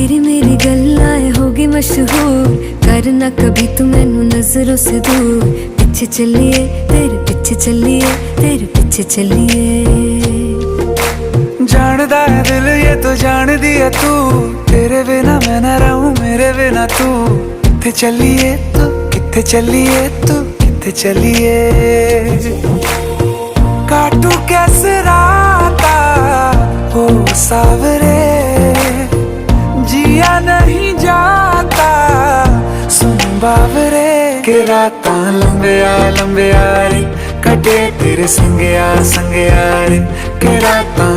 तेरी मेरी गल्लाएं होगी मशहूर, करना कभी तू मैनू नजरों से दूर। पीछे चलिए तेरे पीछे चलिए, तेरे पीछे चलिए। जानदा है दिल ये तो जान दिया तू, तेरे बिना मैं ना रहूं मेरे बिना तू। किथे चलिए तू, किथे चलिए तू, किथे चलिए। काटू कैसे राता हो सावरे, जिया नहीं जाता सुन बावरे। के राता लंबिया लंबिया रे, कटे तेरे संगया संगया रे। के राता